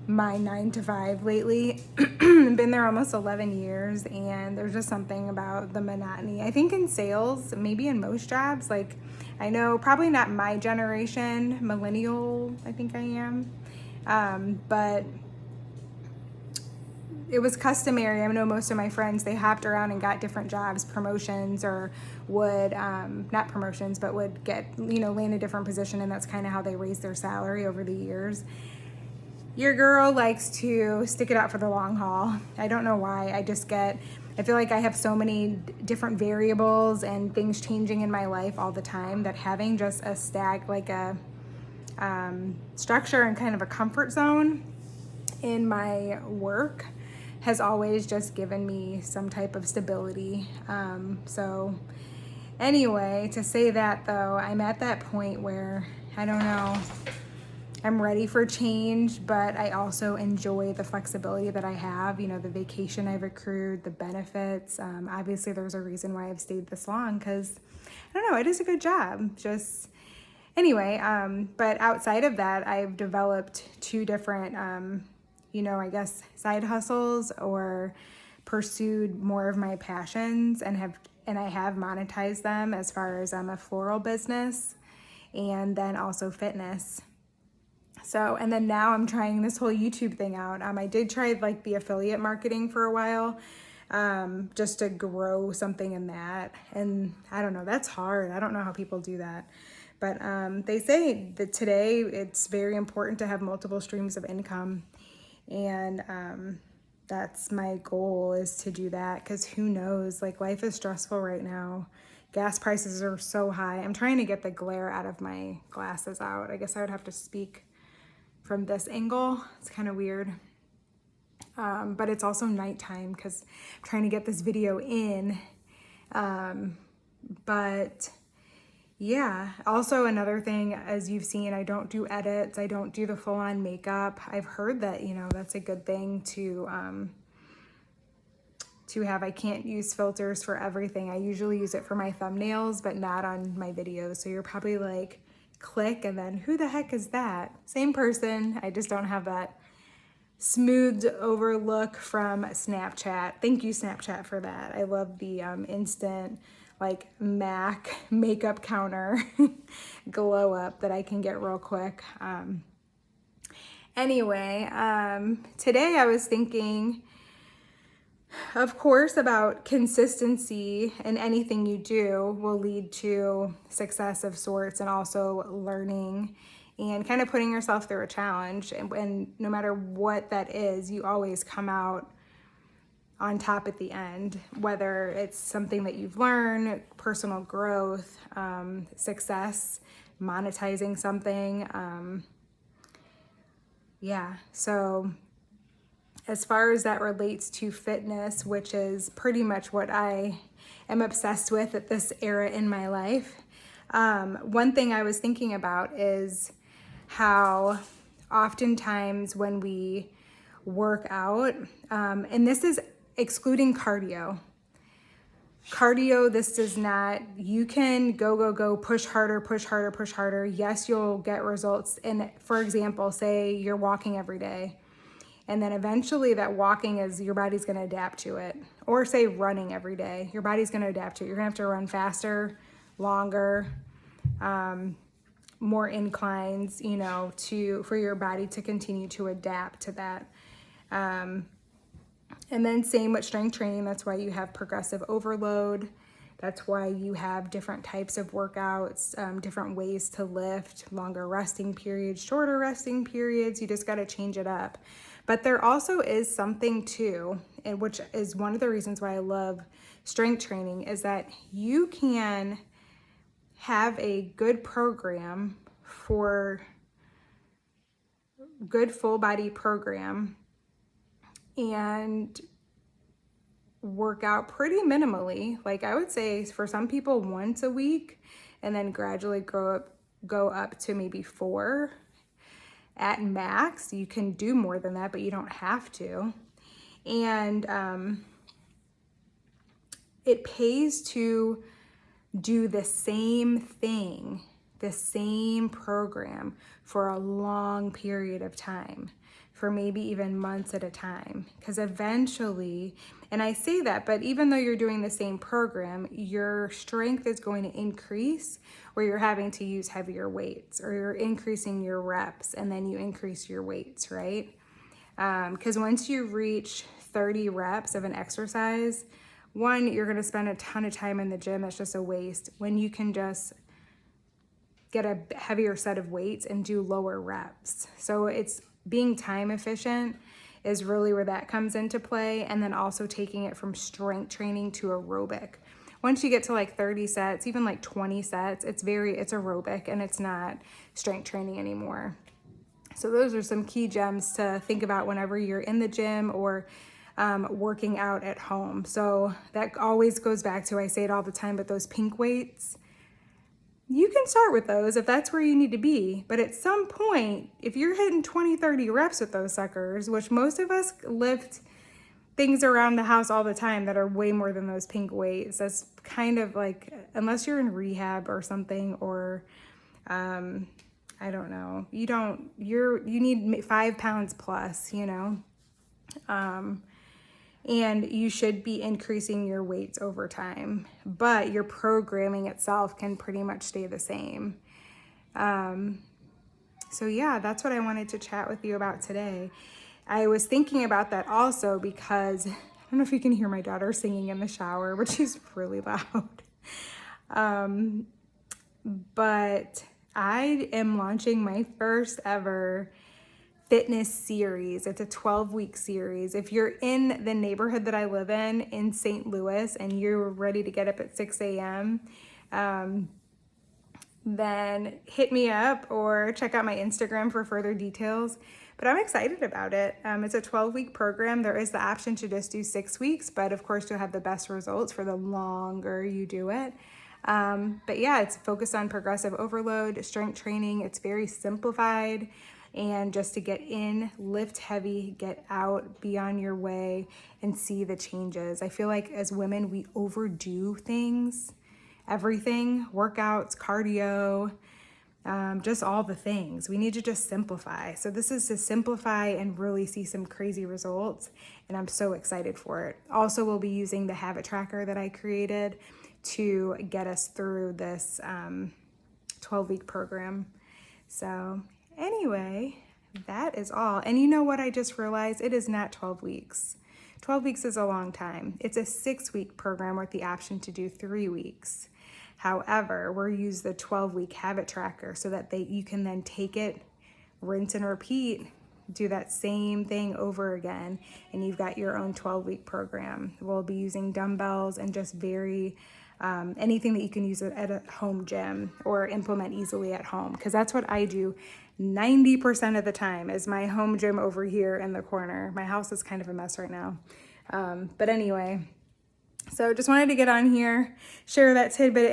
my 9 to 5 lately. Been there almost 11 years, and there's just something about the monotony. I think in sales, maybe in most jobs, like I know probably not my generation, millennial, I think I am, but it was customary. I know most of my friends, they hopped around and got different jobs, promotions, or would, not promotions, but would get, land a different position, and that's kind of how they raised their salary over the years. Your girl likes to stick it out for the long haul. I don't know why. I feel like I have so many different variables and things changing in my life all the time that having just a structure and kind of a comfort zone in my work has always just given me some type of stability. So anyway, to say that though, I'm at that point where I don't know, I'm ready for change, but I also enjoy the flexibility that I have, the vacation I've accrued, the benefits. Obviously there's a reason why I've stayed this long, because I don't know, it is a good job. Just anyway, but outside of that, I've developed two different, I guess side hustles, or pursued more of my passions, and I have monetized them, as far as a floral business, and then also fitness. So, and then now I'm trying this whole YouTube thing out. I did try like the affiliate marketing for a while, just to grow something in that. And I don't know, that's hard. I don't know how people do that. But they say that today it's very important to have multiple streams of income. And that's my goal, is to do that, because who knows, like life is stressful right now. Gas prices are so high. I'm trying to get the glare out of my glasses out. I guess I would have to speak from this angle. It's kind of weird. But it's also nighttime because I'm trying to get this video in. But yeah, also another thing, as you've seen, I don't do edits. I don't do the full on makeup. I've heard that, that's a good thing to have. I can't use filters for everything. I usually use it for my thumbnails, but not on my videos. So you're probably like, click, and then who the heck is that? Same person. I just don't have that smoothed over look from Snapchat. Thank you, Snapchat, for that. I love the instant like MAC makeup counter glow up that I can get real quick. Anyway, today I was thinking, of course, about consistency, and anything you do will lead to success of sorts, and also learning and kind of putting yourself through a challenge. And no matter what that is, you always come out on top at the end, whether it's something that you've learned, personal growth, success, monetizing something. So as far as that relates to fitness, which is pretty much what I am obsessed with at this era in my life, one thing I was thinking about is how oftentimes when we work out, and this is excluding cardio, this does not, you can go, push harder. Yes, you'll get results. And for example, say you're walking every day, and then eventually that walking your body's going to adapt to it. Or say running every day, your body's going to adapt to it. You're going to have to run faster, longer, more inclines, for your body to continue to adapt to that. And then same with strength training. That's why you have progressive overload. That's why you have different types of workouts, different ways to lift, longer resting periods, shorter resting periods. You just got to change it up. But there also is something too, and which is one of the reasons why I love strength training, is that you can have a good program, for good full body program, and work out pretty minimally. Like I would say for some people once a week, and then gradually go up to maybe 4 at max. You can do more than that, but you don't have to. And it pays to do the same thing, the same program, for a long period of time. for maybe even months at a time. Because eventually, and I say that, but even though you're doing the same program, your strength is going to increase where you're having to use heavier weights, or you're increasing your reps and then you increase your weights, right? Because once you reach 30 reps of an exercise, one, you're going to spend a ton of time in the gym. That's just a waste when you can just get a heavier set of weights and do lower reps. So it's being time efficient is really where that comes into play. And then also taking it from strength training to aerobic. Once you get to like 30 sets, even like 20 sets, it's aerobic and it's not strength training anymore. So those are some key gems to think about whenever you're in the gym or working out at home. So that always goes back to, I say it all the time, but those pink weights, you can start with those if that's where you need to be. But at some point, if you're hitting 20, 30 reps with those suckers, which most of us lift things around the house all the time that are way more than those pink weights, that's kind of like, unless you're in rehab or something, or I don't know, you need 5 pounds plus, you know, and you should be increasing your weights over time, but your programming itself can pretty much stay the same. So yeah, that's what I wanted to chat with you about today. I was thinking about that also because I don't know if you can hear my daughter singing in the shower, but she's really loud. But I am launching my first ever fitness series. It's a 12-week series. If you're in the neighborhood that I live in St. Louis, and you're ready to get up at 6 a.m., then hit me up or check out my Instagram for further details. But I'm excited about it. It's a 12-week program. There is the option to just do 6 weeks, but of course you'll have the best results for the longer you do it. But yeah, it's focused on progressive overload, strength training. It's very simplified. And just to get in, lift heavy, get out, be on your way, and see the changes. I feel like as women, we overdo things, everything, workouts, cardio, just all the things. We need to just simplify. So this is to simplify and really see some crazy results. And I'm so excited for it. Also, we'll be using the habit tracker that I created to get us through this 12-week program. So anyway, that is all. And you know what I just realized? It is not 12 weeks. 12 weeks is a long time. It's a 6-week program with the option to do 3 weeks. However, we'll use the 12-week habit tracker so that you can then take it, rinse and repeat, do that same thing over again, and you've got your own 12-week program. We'll be using dumbbells and just anything that you can use at a home gym or implement easily at home, because that's what I do 90% of the time is my home gym over here in the corner. My house is kind of a mess right now. But anyway, so just wanted to get on here, share that tidbit